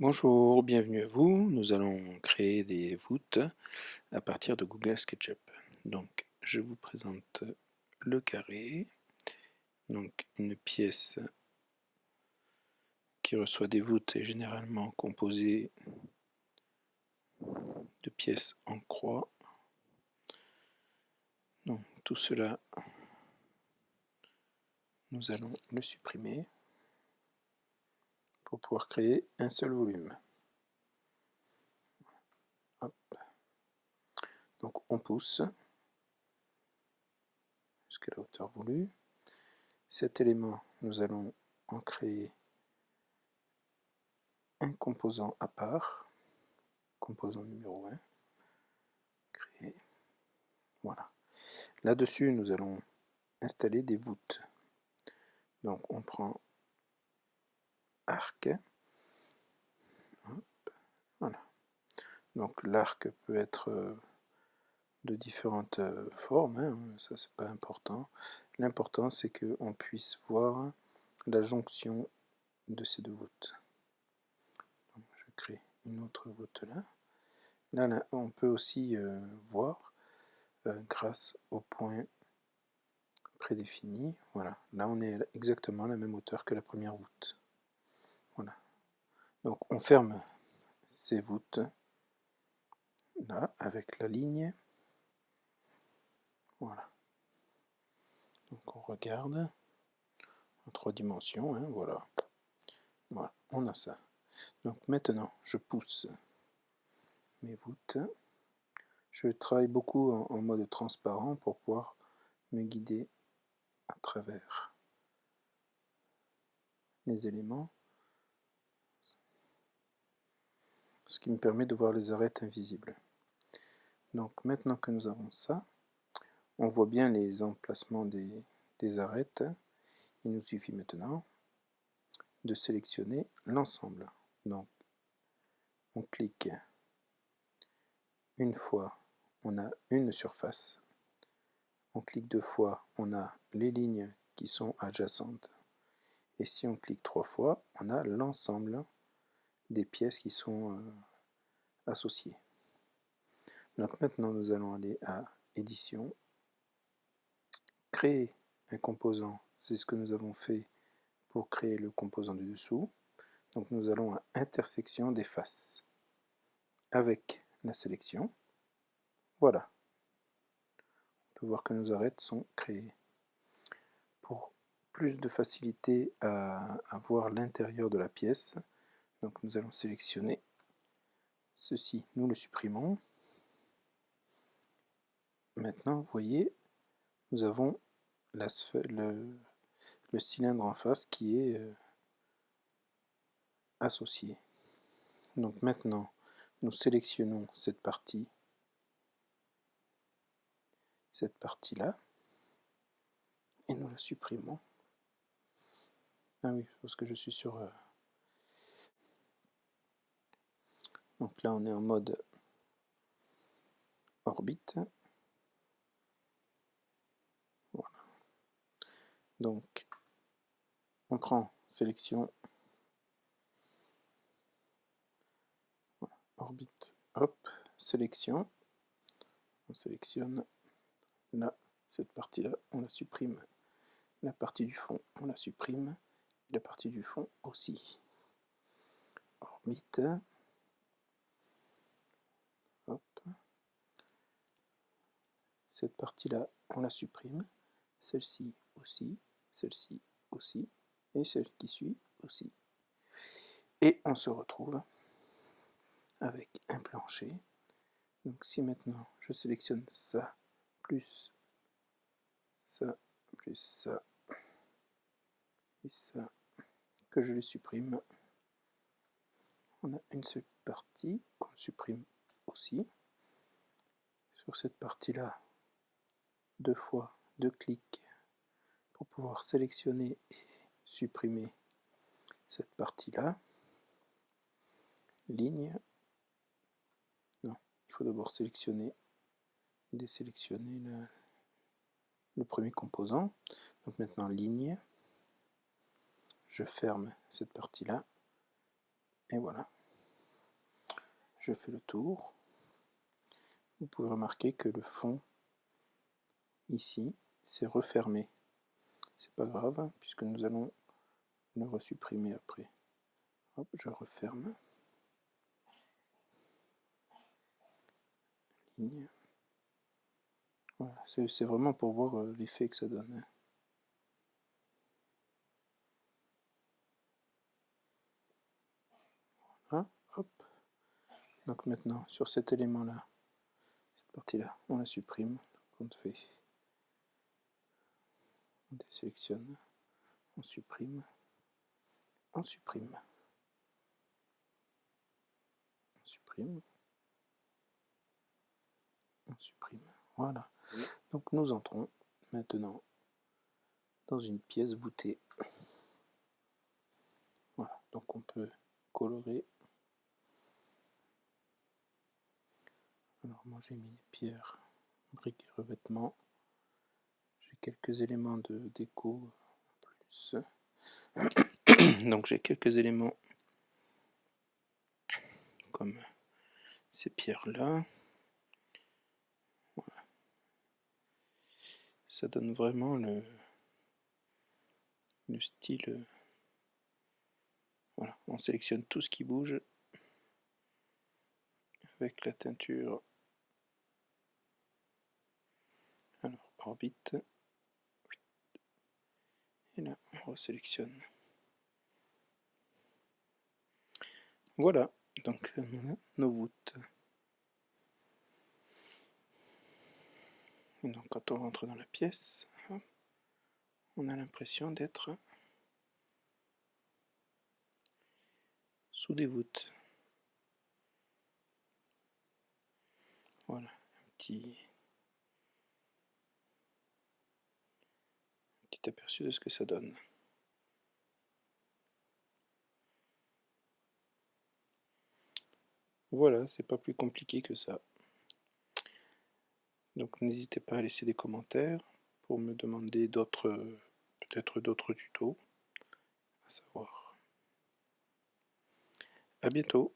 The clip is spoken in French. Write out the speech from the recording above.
Bonjour, bienvenue à vous. Nous allons créer des voûtes à partir de Google SketchUp. Donc, je vous présente le carré, donc une pièce qui reçoit des voûtes est généralement composée de pièces en croix. Donc, tout cela, nous allons le supprimer pour pouvoir créer un seul volume. Hop. Donc, on pousse jusqu'à la hauteur voulue. Cet élément, nous allons en créer un composant à part, composant numéro 1, créer. Voilà. Là-dessus, nous allons installer des voûtes. Donc, on prend arc. Voilà. Donc, l'arc peut être de différentes formes, hein, ça c'est pas important. L'important c'est qu'on puisse voir la jonction de ces deux voûtes. Donc, je crée une autre voûte là. Là, on peut aussi voir grâce au point prédéfini. Voilà, là on est exactement à la même hauteur que la première voûte. Voilà. Donc on ferme ces voûtes là avec la ligne. Voilà. Donc on regarde en 3 dimensions, hein, voilà. Voilà, on a ça. Donc maintenant je pousse mes voûtes. Je travaille beaucoup en mode transparent pour pouvoir me guider à travers les éléments, ce qui me permet de voir les arêtes invisibles. Donc maintenant que nous avons ça, on voit bien les emplacements des arêtes. Il nous suffit maintenant de sélectionner l'ensemble. Donc on clique une fois, on a une surface. On clique 2 fois, on a les lignes qui sont adjacentes. Et si on clique 3 fois, on a l'ensemble des pièces qui sont associées. Donc maintenant nous allons aller à édition, créer un composant, c'est ce que nous avons fait pour créer le composant du dessous. Donc nous allons à intersection des faces avec la sélection. Voilà. On peut voir que nos arêtes sont créées. Pour plus de facilité à voir l'intérieur de la pièce, donc nous allons sélectionner ceci, nous le supprimons. Maintenant, vous voyez, nous avons le cylindre en face qui est associé. Donc maintenant, nous sélectionnons cette partie-là, et nous la supprimons. Ah oui, parce que je suis sur... Donc là, on est en mode orbite. Voilà. Donc, on prend sélection, voilà, orbite, hop, sélection. On sélectionne là, cette partie-là, on la supprime. La partie du fond, on la supprime. La partie du fond aussi. Orbite. Hop. Cette partie-là, on la supprime. Celle-ci aussi. Celle-ci aussi. Et celle qui suit aussi. Et on se retrouve avec un plancher. Donc si maintenant je sélectionne ça, plus ça, plus ça, et ça, que je les supprime, on a une seule partie qu'on supprime aussi. Sur cette partie-là, 2 fois 2 clics pour pouvoir sélectionner et supprimer cette partie-là. Ligne. Non, il faut d'abord sélectionner, désélectionner le premier composant. Donc maintenant ligne. Je ferme cette partie-là. Et voilà. je fais le tour. Vous pouvez remarquer que le fond, ici, s'est refermé. C'est pas grave, hein, puisque nous allons le resupprimer après. Hop, je referme. Ligne. Voilà, c'est vraiment pour voir l'effet que ça donne. Hein. Voilà, hop. Donc maintenant, sur cet élément-là, cette partie-là, on la supprime. On fait, on désélectionne, on supprime, on supprime, on supprime, on supprime. Voilà. Donc nous entrons maintenant dans une pièce voûtée. Voilà. Donc on peut colorer. Alors moi j'ai mis pierre, briques et revêtements. J'ai quelques éléments de déco en plus. Donc j'ai quelques éléments comme ces pierres-là. Voilà. Ça donne vraiment le style. Voilà, on sélectionne tout ce qui bouge avec la teinture. Alors, orbite. Et là, on resélectionne. Voilà, donc nos voûtes. Donc quand on rentre dans la pièce, on a l'impression d'être sous des voûtes. Voilà, un petit aperçu de ce que ça donne. Voilà, c'est pas plus compliqué que ça. Donc n'hésitez pas à laisser des commentaires pour me demander peut-être d'autres tutos à savoir. À bientôt.